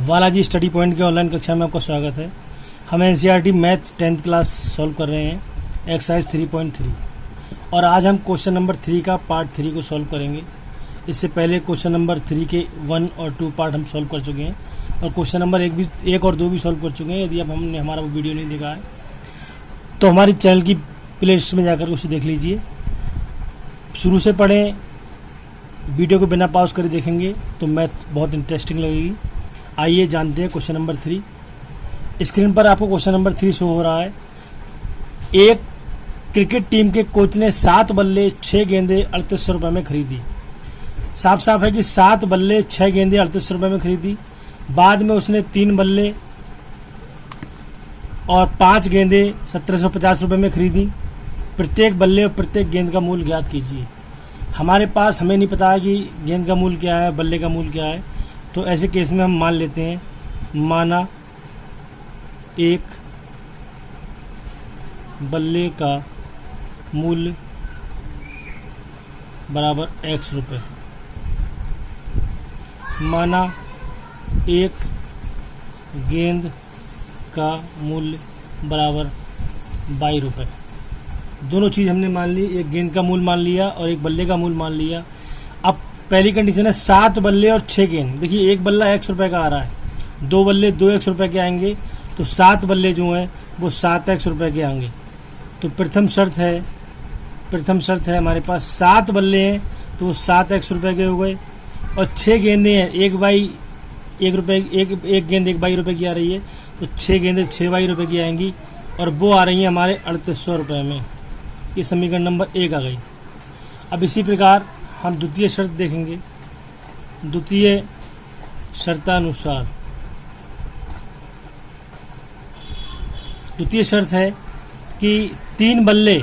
Balaji study point के online कक्षा में आपका स्वागत है। हम NCERT math 10th class solve कर रहे हैं, एक्सरसाइज 3.3 और आज हम क्वेश्चन नंबर 3 का पार्ट 3 को सॉल्व करेंगे। इससे पहले क्वेश्चन नंबर 3 के 1 और 2 पार्ट हम सॉल्व कर चुके हैं और क्वेश्चन नंबर 1 और 2 भी सॉल्व कर चुके हैं। यदि आप हमने हमारा वो वीडियो नहीं देखा है तो हमारी चैनल की प्ले लिस्ट में जाकर उसे देख लीजिए। शुरू से पढ़ें, वीडियो को बिना पॉज करे देखेंगे तो मैथ बहुत इंटरेस्टिंग लगेगी। आइए जानते हैं क्वेश्चन नंबर 3। स्क्रीन पर आपको क्वेश्चन नंबर 3 शो हो रहा है। एक क्रिकेट टीम के कोच ने 7 बल्ले 6 गेंदें 3800 रुपये में खरीदी। साफ साफ है कि 7 बल्ले 6 गेंदें 3800 रुपये में खरीदी। बाद में उसने 3 बल्ले और 5 गेंदें 1750 रुपये में खरीदी। प्रत्येक बल्ले और प्रत्येक गेंद का मूल्य ज्ञात कीजिए। हमारे पास हमें नहीं पता है कि गेंद का मूल्य क्या है, बल्ले का मूल्य क्या है, तो ऐसे केस में हम मान लेते हैं, माना एक बल्ले का मूल्य बराबर x रुपये, माना एक गेंद का मूल्य बराबर y रुपये। दोनों चीज़ हमने मान ली, एक गेंद का मूल्य मान लिया और एक बल्ले का मूल्य मान लिया। अब पहली कंडीशन है 7 बल्ले और 6 गेंद। देखिए एक बल्ला x रुपये का आ रहा है, 2 बल्ले 2x रुपये के आएंगे, तो 7 बल्ले जो हैं वो 7x रुपये के आएंगे। तो प्रथम शर्त है हमारे पास 7 बल्ले हैं तो वो 7x रुपये के हो गए और 6 गेंदें हैं, एक गेंद 1 बाई रुपये की आ रही है, तो 6 गेंदें 6 बाई रुपये की आएंगी और वो आ रही हैं हमारे 3800 रुपये में। ये समीकरण नंबर 1 आ गई। अब इसी प्रकार हम द्वितीय शर्त देखेंगे। द्वितीय शर्तानुसार द्वितीय शर्त है कि 3 बल्ले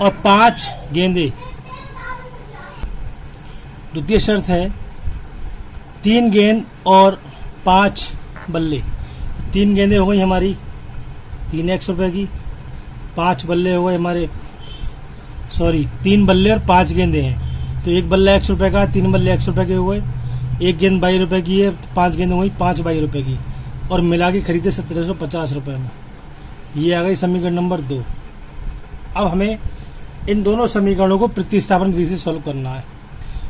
और 5 गेंदें। द्वितीय शर्त है 3 गेंद और 5 बल्ले। 3 गेंदें हो गई हमारी 3x रुपये की, 5 बल्ले हो गए हमारे 3 बल्ले और 5 गेंदें हैं, तो एक बल्ला x रुपये का, 3 बल्ले x रुपये के हो गए, एक गेंद 22 रुपये की है, 5 गेंदें हुई 5 22 रुपये की और मिला के खरीदे 1750 रुपये में। ये आ गई समीकरण नंबर 2। अब हमें इन दोनों समीकरणों को प्रतिस्थापन विधि से सॉल्व करना है।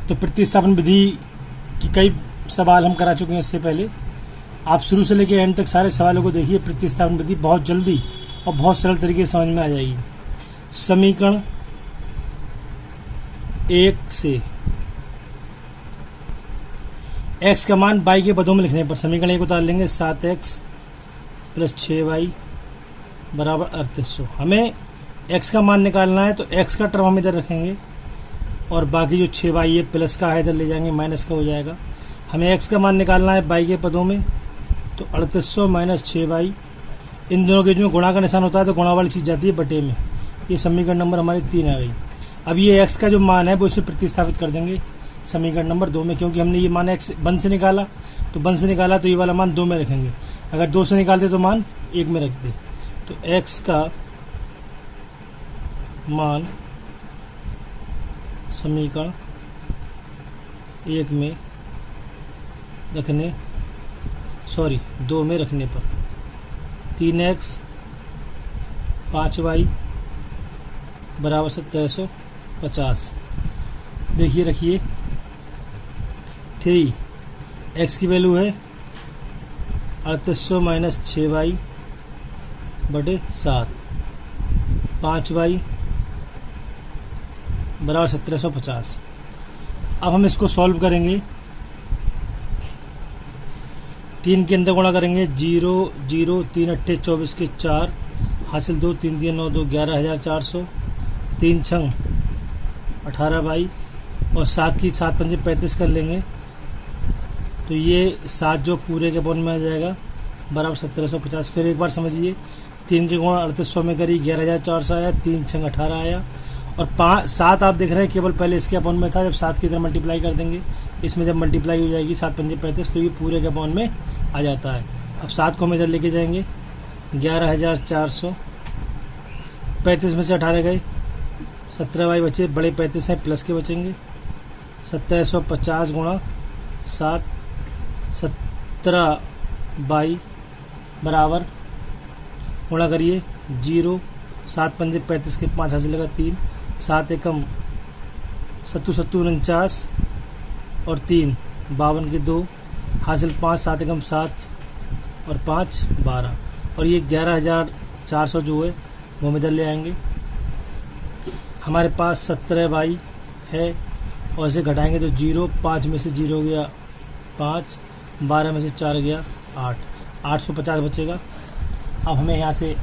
तो प्रतिस्थापन विधि की कई सवाल हम करा चुके हैं इससे पहले। आप शुरू से लेकर एंड तक सारे सवालों को देखिए। प्रतिस्थापन विधि बहुत जल्दी और बहुत सरल तरीके से समझ में आ जाएगी। समीकरण 1 से x का मान y के पदों में लिखने पर समीकरण 1 उतार लेंगे, 7x प्लस 6y बराबर 3800। हमें x का मान निकालना है तो x का टर्म हम इधर रखेंगे और बाकी जो 6y है प्लस का है इधर ले जाएंगे, माइनस का हो जाएगा। हमें x का मान निकालना है y के पदों में, तो 3800 माइनस 6y, इन दोनों के जो गुणा का निशान होता है तो गुणा वाली चीज़ जाती है बटे में। ये समीकरण नंबर हमारी 3 आ गई। अब ये x का जो मान है वो इसे प्रतिस्थापित कर देंगे समीकरण नंबर 2 में, क्योंकि हमने ये मान x 1 से निकाला तो ये वाला मान 2 में रखेंगे। अगर 2 से निकालते तो मान 1 में रख दे, तो x का मान समीकरण 1 में रखने 2 में रखने पर 3x 5y बराबर 1750। देखिए रखिए 3x की वैल्यू है 3800 माइनस 6y बटे 7, 5y बराबर 1750। अब हम इसको सॉल्व करेंगे। 3 के अंदर गुणा करेंगे, 0 0 3 अट्ठे 24 के 4 हासिल 2 3 3 9 2 11400, 3 छंग 18 बाई और 7 की 7 पंजे 35 कर लेंगे, तो ये 7 जो पूरे के पौन में आ जाएगा बराबर 1750। फिर एक बार समझिए, 3 के गुणा 3800 में करी 11400 आया, 3 छंग 18 आया और 7 आप देख रहे हैं केवल पहले इसके अपॉन में था। जब 7 की तरह मल्टीप्लाई कर देंगे, इसमें जब मल्टीप्लाई हो जाएगी 7 पंजे 35, तो ये पूरे के अपॉन में आ जाता है। अब 7 को हम इधर लेके जाएंगे, 11400, 35 में से 18 गए, 17y बचे, बड़े 35 हैं, प्लस के बचेंगे, 1750 गुणा 7 17 बराबर गुणा करिए 0, 7 पंजे 35 के 5 हासिल लगा 3, 7 एकम 49 और 3 52 के 2 हासिल 5, 7 एकम 7 और 5 12 और ये 11,400 जो है वो हम इधर ले आएंगे। हमारे पास 17 बाई है और इसे घटाएंगे तो 0, 5 में से 0 गया 5, 12 में से 4 गया 8, 850 बचेगा। अब हमें यहाँ से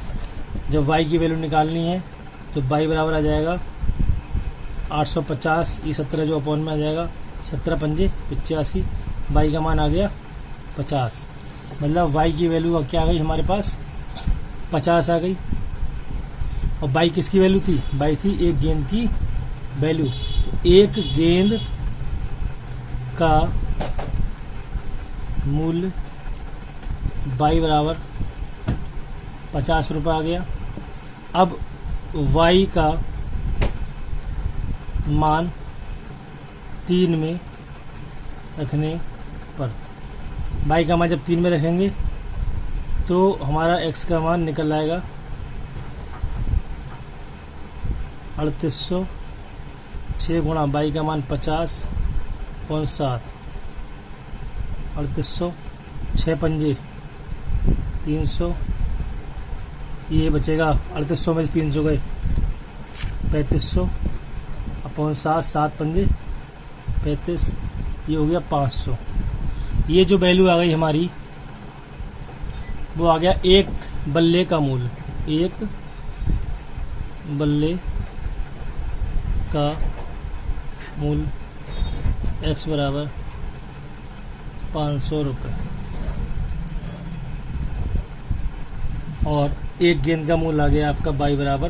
जब y की वैल्यू निकालनी है तो y बराबर आ जाएगा 850, ये 17 जो अपॉन में आ जाएगा 17 पंजे 85, y का मान आ गया 50। मतलब y की वैल्यू क्या आ गई हमारे पास 50 आ गई। और बाई किसकी वैल्यू थी? बाई थी एक गेंद की वैल्यू। एक गेंद का मूल्य बाई बराबर 50 रुपये आ गया। अब वाई का मान 3 में रखने पर, बाई का मान जब 3 में रखेंगे तो हमारा एक्स का मान निकल आएगा 3800। 6 गुणा बाई का मान 50.7, 3800, 6 पंजे 300, ये बचेगा 3800 में 300 गए 3500 अपॉन 7, 7 पंजे 35, ये हो गया 500। ये जो वैल्यू आ गई हमारी वो आ गया एक बल्ले का मूल्य। एक बल्ले का मूल्य x बराबर 500 रुपये और एक गेंद का मूल्य आ गया आपका y बराबर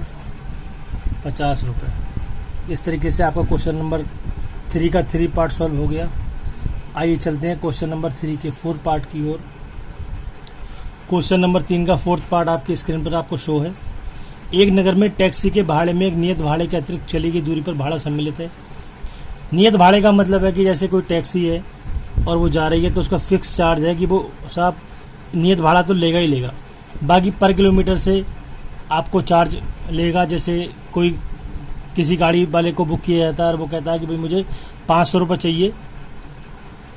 50 रुपये। इस तरीके से आपका क्वेश्चन नंबर 3 का 3 पार्ट सॉल्व हो गया। आइए चलते हैं क्वेश्चन नंबर 3 के 4 पार्ट की ओर। क्वेश्चन नंबर 3 का 4th पार्ट आपकी स्क्रीन पर आपको शो है। एक नगर में टैक्सी के भाड़े में एक नियत भाड़े के अतिरिक्त चली गई दूरी पर भाड़ा सम्मिलित है। नियत भाड़े का मतलब है कि जैसे कोई टैक्सी है और वो जा रही है तो उसका फिक्स चार्ज है कि वो साहब नियत भाड़ा तो लेगा ही लेगा, बाकी पर किलोमीटर से आपको चार्ज लेगा। जैसे कोई किसी गाड़ी वाले को बुक किया जाता है और वो कहता है कि भाई मुझे 500 रुपये चाहिए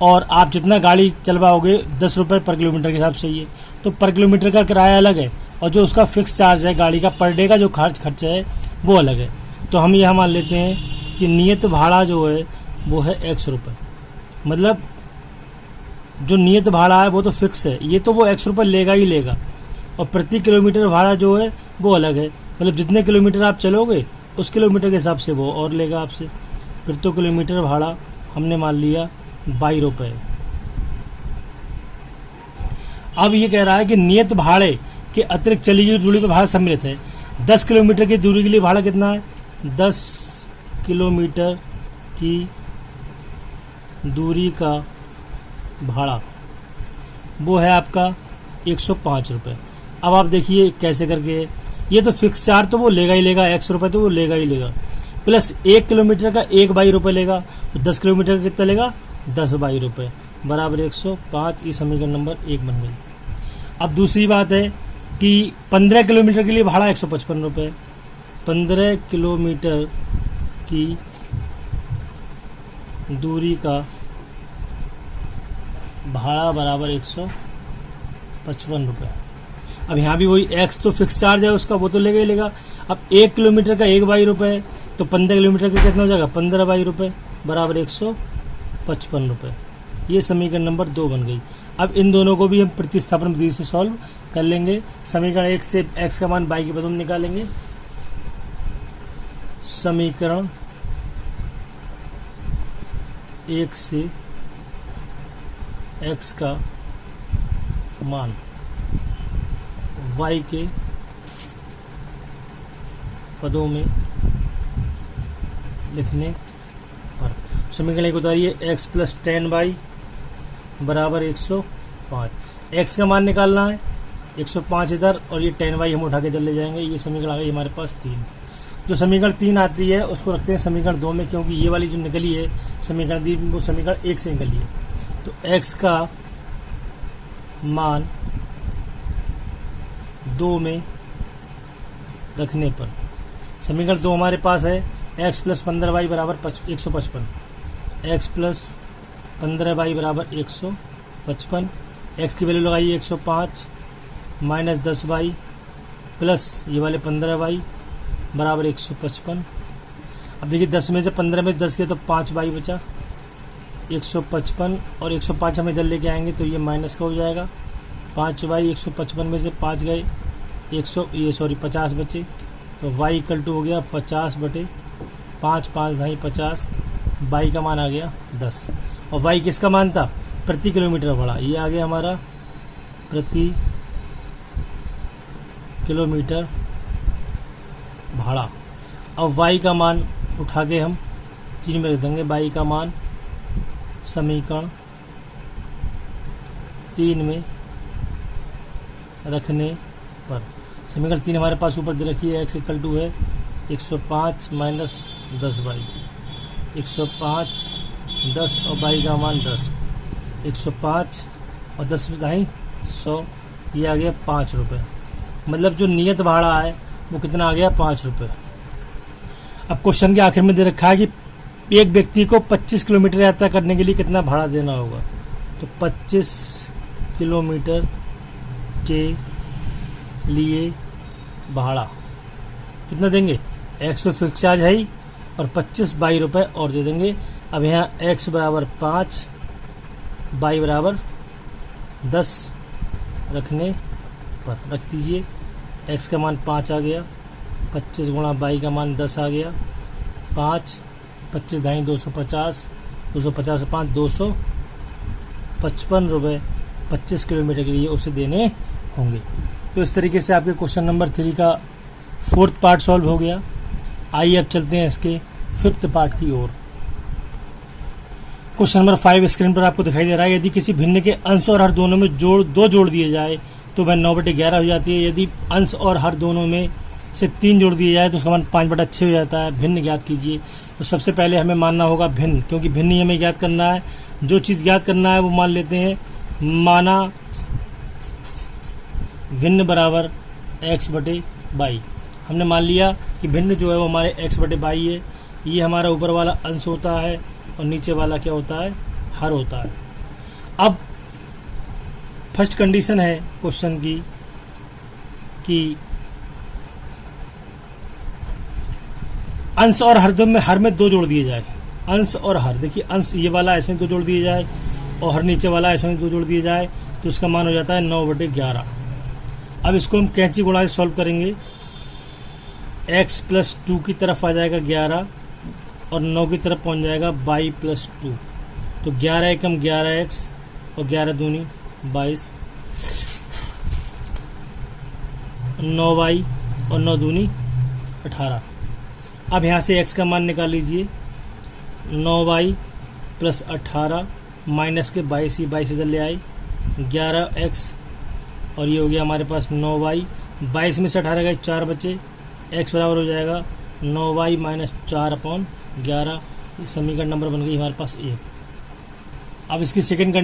और आप जितना गाड़ी चलवाओगे 10 रुपये पर किलोमीटर के हिसाब से चाहिए, तो पर किलोमीटर का किराया अलग है और जो उसका फिक्स चार्ज है गाड़ी का पर डे का जो खर्चा है वो अलग है। तो हम यह मान लेते हैं कि नियत भाड़ा जो है वो है x रुपये। मतलब जो नियत भाड़ा है वो तो फिक्स है, ये तो वो x रुपये लेगा ही लेगा और प्रति किलोमीटर भाड़ा जो है वो अलग है। मतलब जितने किलोमीटर आप चलोगे उस किलोमीटर के हिसाब से वो और लेगा आपसे। फिर तो किलोमीटर भाड़ा हमने मान लिया 22 रुपये। अब ये कह रहा है कि नियत भाड़े के अतिरिक्त चली गई दूरी पर भाड़ा सम्मिलित है। 10 किलोमीटर की दूरी के लिए भाड़ा कितना है? 10 किलोमीटर की दूरी का भाड़ा वो है आपका 105 रुपये। अब आप देखिए कैसे करके, ये तो फिक्स चार्ज तो वो लेगा ही लेगा, x रुपये तो वो लेगा ही लेगा, प्लस 1 किलोमीटर का 1 22 रुपये लेगा, तो 10 किलोमीटर का कितना लेगा? 10 22 रुपये बराबर 105। ये समीकरण नंबर 1 बन गई। अब दूसरी बात है कि 15 किलोमीटर के लिए भाड़ा 155 रुपये। 15 किलोमीटर की दूरी का भाड़ा बराबर 155 रुपये। अब यहाँ भी वही x तो फिक्स चार्ज है उसका, वो तो लेगा ही लेगा। अब 1 किलोमीटर का 1 22 रुपये, तो 15 किलोमीटर का कितना हो जाएगा? 15 22 रुपये बराबर 155 रुपये। ये समीकरण नंबर 2 बन गई। अब इन दोनों को भी हम प्रतिस्थापन विधि से सॉल्व कर लेंगे। समीकरण 1 से x का मान y के पदों में निकालेंगे। समीकरण 1 से x का मान y के पदों में लिखने पर समीकरण 1 उतारिए। x प्लस 10y बराबर 105। x का मान निकालना है 105 इधर और ये 10y हम उठा के इधर ले जाएंगे। ये समीकरण आ गई हमारे पास 3। जो समीकरण 3 आती है उसको रखते हैं समीकरण 2 में, क्योंकि ये वाली जो निकली है समीकरण 3 वो समीकरण 1 से निकली है। तो x का मान 2 में रखने पर। समीकरण 2 हमारे पास है x प्लस 15y बराबर 155, x प्लस 15y बराबर 155, x की वैल्यू लगाइए 105 माइनस 10y प्लस ये वाले 15y बराबर 155। अब देखिए 10 में से 15 में 10 के तो 5y बचा, 155 और 105 हम इधर लेके आएंगे तो ये माइनस का हो जाएगा। 5y 155 में से 5 गए 50 बचे, तो y इक्वल टू हो गया 50 बटे 5, 5 ढाई 50, y का मान आ गया 10। और y किसका मान था? प्रति किलोमीटर भाड़ा। ये आ गया हमारा प्रति किलोमीटर भाड़ा। अब y का मान उठा के हम 3 में रख देंगे। y का मान समीकरण 3 में रखने पर, समीकरण 3 हमारे पास ऊपर दे रखी है, x इक्वल टू है 105 माइनस 10y, 105 10 और y का मान 10, 105 और 10 में ढाई 100, ये आ गया 5 रुपये। मतलब जो नियत भाड़ा है वो कितना आ गया? 5 रुपये। अब क्वेश्चन के आखिर में दे रखा है कि एक व्यक्ति को 25 किलोमीटर यात्रा करने के लिए कितना भाड़ा देना होगा। तो 25 किलोमीटर के लिए भाड़ा कितना देंगे? x तो फिक्स चार्ज है ही, और 25 22 रुपये और दे देंगे। अब यहाँ x बराबर 5, y बराबर 10 रखने पर रख दीजिए। x का मान 5 आ गया, 25 गुणा y का मान 10 आ गया, 5 25 ढाई 250, 250 से 5 255 रुपये 25 किलोमीटर के लिए उसे देने होंगे। तो इस तरीके से आपके क्वेश्चन नंबर 3 का 4th पार्ट सॉल्व हो गया। आइए अब चलते हैं इसके 5th पार्ट की ओर। क्वेश्चन नंबर 5 स्क्रीन पर आपको दिखाई दे रहा है। यदि किसी भिन्न के अंश और हर दोनों में दो जोड़ दिए जाए तो वह 9/11 हो जाती है। यदि अंश और हर दोनों में से 3 जोड़ दिए जाए तो उसका मान 5/6 हो जाता है। भिन्न ज्ञात कीजिए। तो सबसे पहले हमें मानना होगा भिन्न, क्योंकि भिन्न ही हमें ज्ञात करना है। जो चीज़ ज्ञात करना है वो मान लेते हैं माना भिन्न बराबर x/y। हमने मान लिया कि भिन्न जो है वो हमारे x/y है। ये हमारा ऊपर वाला अंश होता है और नीचे वाला क्या होता है? हर होता है। अब फर्स्ट कंडीशन है क्वेश्चन की कि अंश और हर में 2 जोड़ दिए जाए। अंश और हर, देखिए अंश ये वाला ऐसे में 2 जोड़ दिए जाए और हर नीचे वाला ऐसे में 2 जोड़ दिए जाए तो उसका मान हो जाता है 9/11। अब इसको हम कैंची गुणा से सॉल्व करेंगे। x प्लस 2 की तरफ आ जाएगा 11 और 9 की तरफ पहुंच जाएगा y प्लस 2। तो 11 एकम 11x और 11 दूनी 22, 9y और 9 दूनी 18। अब यहाँ से x का मान निकाल लीजिए। 9y प्लस 18 माइनस के 22 इधर ले आए, 11x और ये हो गया हमारे पास 9y। 22 में से 18 गए 4 बचे, x बराबर हो जाएगा 9y माइनस 4/11। इस समीकरण नंबर बन गई हमारे पास 1। अब इसकी सेकंड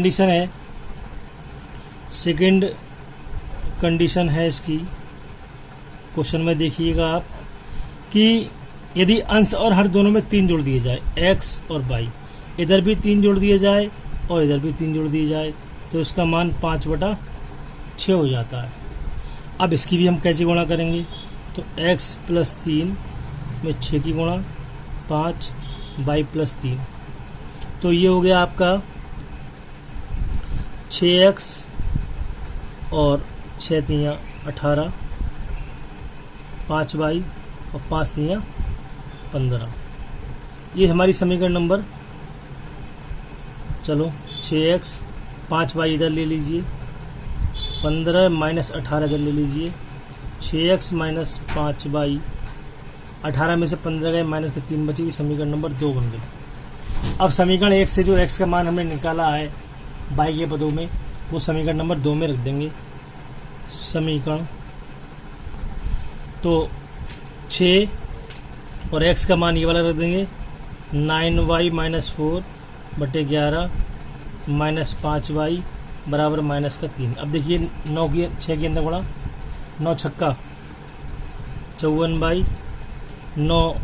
कंडीशन है इसकी, क्वेश्चन में देखिएगा आप कि यदि अंश और हर दोनों में 3 जोड़ दिए जाए, x और y, इधर भी 3 जोड़ दिए जाए और इधर भी 3 जोड़ दिए जाए तो इसका मान 5/6 हो जाता है। अब इसकी भी हम कैसे गुणा करेंगे? तो x प्लस 3 में 6 की गुणा 5 y प्लस 3, तो ये हो गया आपका 6x और 6 3 18, 5y और 5 3 15। ये हमारी समीकरण नंबर, चलो 6x 5y इधर ले लीजिए, 15 माइनस 18 इधर ले लीजिए, 6x माइनस 5y, 18 में से 15 गए माइनस के 3 बचे, समीकरण नंबर 2 बन गई। अब समीकरण 1 से जो x का मान हमने निकाला है y के पदों में, वो समीकरण नंबर 2 में रख देंगे। समीकरण तो 6 और x का मान ये वाला रख देंगे, 9y माइनस 4/11 माइनस 5y बराबर माइनस का 3। अब देखिए 9 की 6 के अंदर गुणा, 9 छक्का 54 9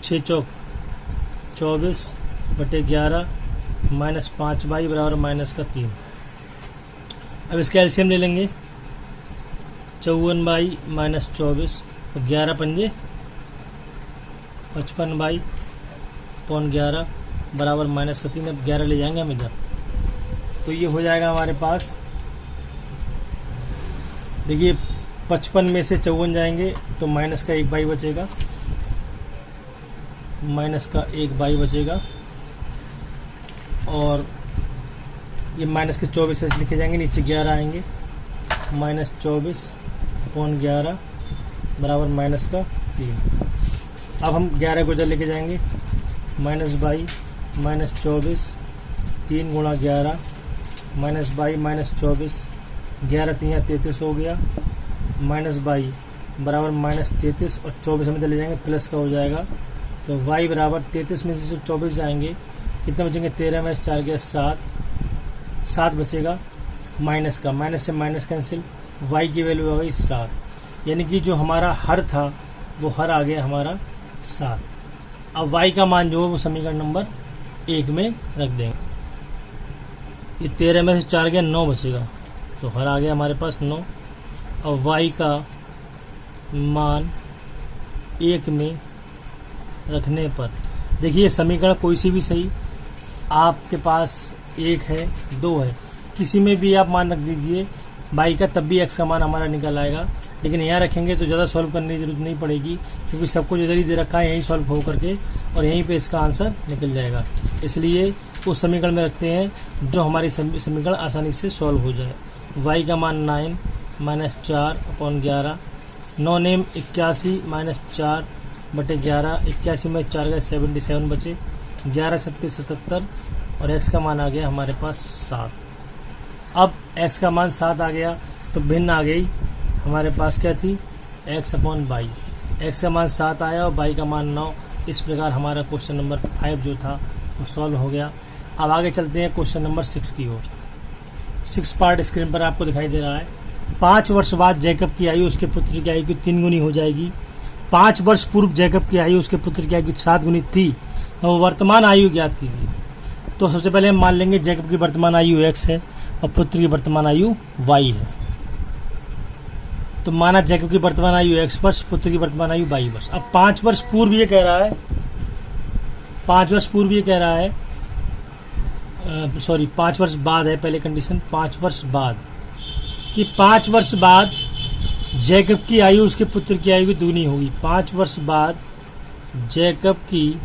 6 चौक 24 बटे 11 माइनस 5 बराबर माइनस का 3। अब इसका एलसीएम ले लेंगे, 54 माइनस 24 तो 11 पंजे 55 पौन 11 बराबर माइनस का 3। अब 11 ले जाएंगे हम इधर, तो ये हो जाएगा हमारे पास। देखिए 55 में से 54 जाएंगे तो माइनस का 1 बाई बचेगा, माइनस का 1 बाई बचेगा, और ये माइनस के 24 ऐसे लिखे जाएंगे, नीचे 11 आएंगे, माइनस 24 पौन 11 बराबर माइनस का 3। अब हम 11 को इधर लेके जाएंगे, माइनस बाई माइनस 24 3 गुणा 11 माइनस बाई माइनस 24 11 3 33 हो गया, माइनस बाई बराबर माइनस 33 और 24 हम इधर ले जाएंगे, प्लस का हो जाएगा। तो y बराबर 33 में से 24 जाएंगे, कितने बचेंगे 13 में 4 गया 7 बचेगा, माइनस का, माइनस से माइनस कैंसिल, y की वैल्यू आ गई 7, यानी कि जो हमारा हर था वो हर आ गया हमारा 7। अब y का मान जो है वो समीकरण नंबर 1 में रख देंगे। ये 13 में से 4 गया 9 बचेगा, तो हर आ गया हमारे पास 9। और y का मान 1 में रखने पर, देखिए समीकरण कोई सी भी सही, आपके पास 1 है 2 है, किसी में भी आप मान रख दीजिए y का, तब भी x का मान हमारा निकल आएगा। लेकिन यहाँ रखेंगे तो ज़्यादा सॉल्व करने की जरूरत नहीं पड़ेगी, क्योंकि सब कुछ इधर ही दे रखा है, यहीं सॉल्व हो करके और यहीं पे इसका आंसर निकल जाएगा। इसलिए उस समीकरण में रखते हैं जो हमारी समीकरण आसानी से सॉल्व हो जाए। y का मान 9 माइनस 4 अपॉन 11, 9 नेम 81 माइनस 4 बटे 11, 81 में 4 गए 77 बचे, 11 सत्ते 77 और x का मान आ गया हमारे पास 7। अब x का मान 7 आ गया तो भिन्न आ गई हमारे पास क्या थी, x अपॉन बाई। x का मान 7 आया और y का मान 9। इस प्रकार हमारा क्वेश्चन नंबर 5 जो था वो सॉल्व हो गया। अब आगे चलते हैं क्वेश्चन नंबर 6 की ओर। 6 पार्ट स्क्रीन पर आपको दिखाई दे रहा है। 5 वर्ष बाद जैकब की आयु उसके पुत्र की आयु की 3 गुनी हो जाएगी। 5 वर्ष पूर्व जैकब की आयु उसके पुत्र की आयु की 7 गुनी थी, और वर्तमान आयु ज्ञात कीजिए। तो सबसे पहले हम मान लेंगे जैकब की वर्तमान आयु x है और पुत्र की वर्तमान आयु y है। तो माना जैकब की वर्तमान आयु x वर्ष, पुत्र की वर्तमान आयु y वर्ष। अब 5 वर्ष पूर्व ये कह रहा है, 5 वर्ष पूर्व ये कह रहा है, 5 वर्ष बाद है पहले कंडीशन, 5 वर्ष बाद कि 5 वर्ष बाद जैकब की आयु उसके पुत्र की आयु की दुगनी होगी। 5 वर्ष बाद जैकब की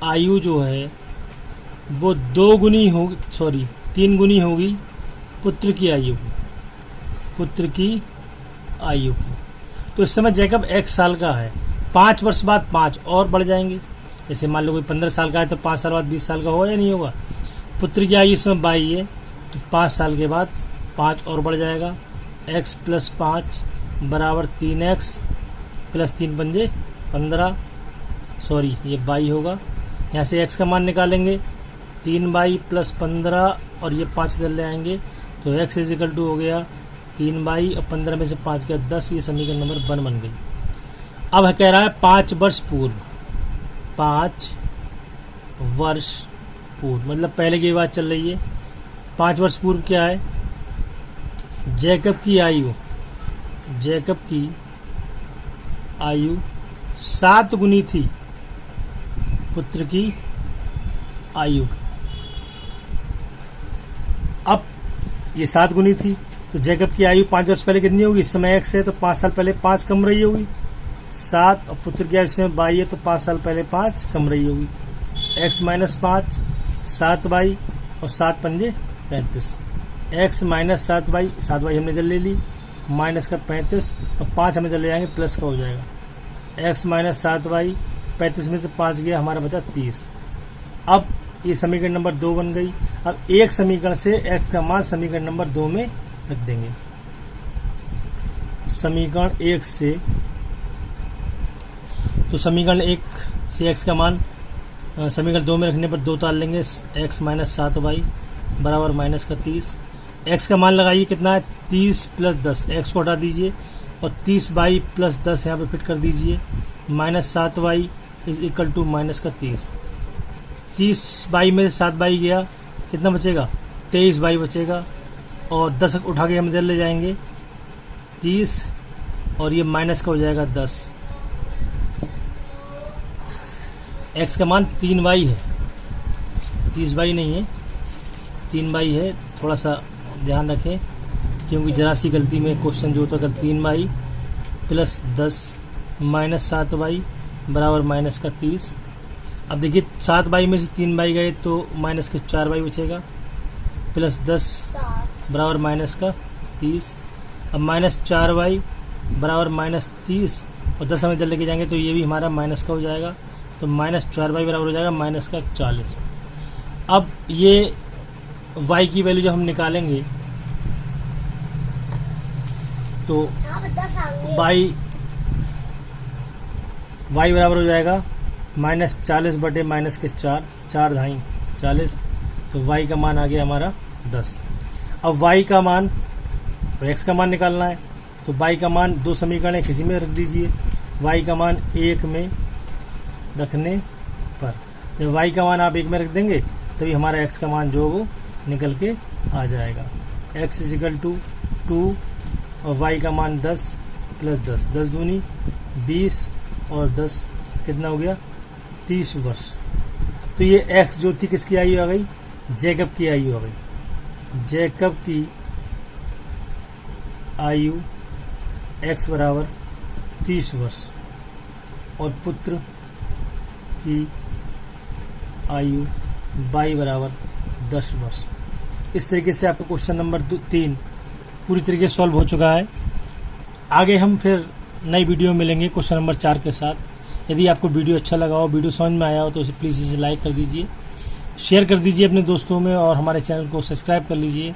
आयु जो है वो 2 गुनी होगी, 3 गुनी होगी पुत्र की आयु की, पुत्र की आयु की। तो इस समय जैकब x साल का है, 5 वर्ष बाद 5 और बढ़ जाएंगे। जैसे मान लो कोई 15 साल का है तो 5 साल बाद 20 साल का होगा या नहीं होगा। पुत्र की आयु इसमें 22 है तो 5 साल के बाद 5 और बढ़ जाएगा। x प्लस 5 बराबर 3x प्लस 3 पंजे 15, ये 22 होगा। यहाँ से x का मान निकालेंगे, 3y प्लस 15 और ये 5 इधर ले आएंगे तो x इज इक्वल टू हो गया 3y और 15 में से 5 गया 10। ये समीकरण नंबर 1 बन गई। अब कह रहा है 5 वर्ष पूर्व, 5 वर्ष पूर्व मतलब पहले की बात चल रही है। 5 वर्ष पूर्व क्या है, जैकब की आयु 7 गुनी थी पुत्र की आयु की। अब ये 7 गुनी थी तो जैकब की आयु 5 वर्ष पहले कितनी होगी, इस समय x है तो 5 साल पहले 5 कम रही होगी 7, और पुत्र की आयु इसमें 22 है तो 5 साल पहले 5 कम रही होगी। x माइनस 5 7y और 7 पंजे 35, x माइनस 7y, 7y हमने इधर ले ली, माइनस का 35 और 5 हम इधर ले जाएंगे, प्लस का हो जाएगा। x माइनस 7y, 35 में से 5 गया हमारा बचा 30। अब ये समीकरण नंबर 2 बन गई। अब एक समीकरण से x का मान समीकरण नंबर 2 में रख देंगे। समीकरण 1 से, तो समीकरण 1 से x का मान समीकरण 2 में रखने पर 2 ताल लेंगे, x माइनस 7y बराबर माइनस का 30। एक्स का मान लगाइए कितना है 30 प्लस 10, एक्स को हटा दीजिए और 30y प्लस 10 यहाँ पे फिट कर दीजिए, minus 7y is equal to minus का 30। 30y में 7y गया, कितना बचेगा 23y बचेगा, और 10 उठा के हम इधर ले जाएंगे 30 और ये माइनस का हो जाएगा 10। x का मान 3y है, 30y नहीं है 3y है, थोड़ा सा ध्यान रखें क्योंकि जरा सी गलती में क्वेश्चन जो होता है 3y प्लस 10 माइनस 7y बराबर माइनस का 30। अब देखिए 7y में से 3y गए तो माइनस के 4y बचेगा, प्लस 10 बराबर माइनस का 30। अब माइनस 4y बराबर माइनस 30 और 10 हम इधर लेके जाएंगे तो ये भी हमारा माइनस का हो जाएगा, तो माइनस 4y बराबर हो जाएगा माइनस का 40। अब ये y की वैल्यू जब हम निकालेंगे तो y बराबर हो जाएगा माइनस 40 बटे माइनस के 4 ढाई 40, तो y का मान आ गया हमारा 10। अब y का मान x का मान निकालना है, तो y का मान दो समीकरण किसी में रख दीजिए, y का मान 1 में रखने पर जब y का मान आप 1 में रख देंगे तभी हमारा x का मान जो वो निकल के आ जाएगा। x इज इक्वल टू 2 और y का मान 10 प्लस 10, 10 दूनी 20 और 10 कितना हो गया 30 वर्ष। तो ये x जो थी किसकी आयु आ गई, जैकब की आयु आ गई। जैकब की आयु x बराबर 30 वर्ष और पुत्र की आयु y बराबर 10 वर्ष। इस तरीके से आपका क्वेश्चन नंबर 3 पूरी तरीके से सॉल्व हो चुका है। आगे हम फिर नई वीडियो में मिलेंगे क्वेश्चन नंबर 4 के साथ। यदि आपको वीडियो अच्छा लगा हो, वीडियो समझ में आया हो तो इसे प्लीज़ इसे लाइक कर दीजिए, शेयर कर दीजिए अपने दोस्तों में और हमारे चैनल को सब्सक्राइब कर लीजिए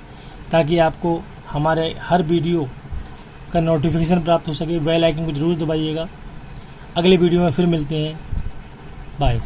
ताकि आपको हमारे हर वीडियो का नोटिफिकेशन प्राप्त हो सके। बेल आइकन को जरूर दबाइएगा। अगले वीडियो में फिर मिलते हैं, बाय।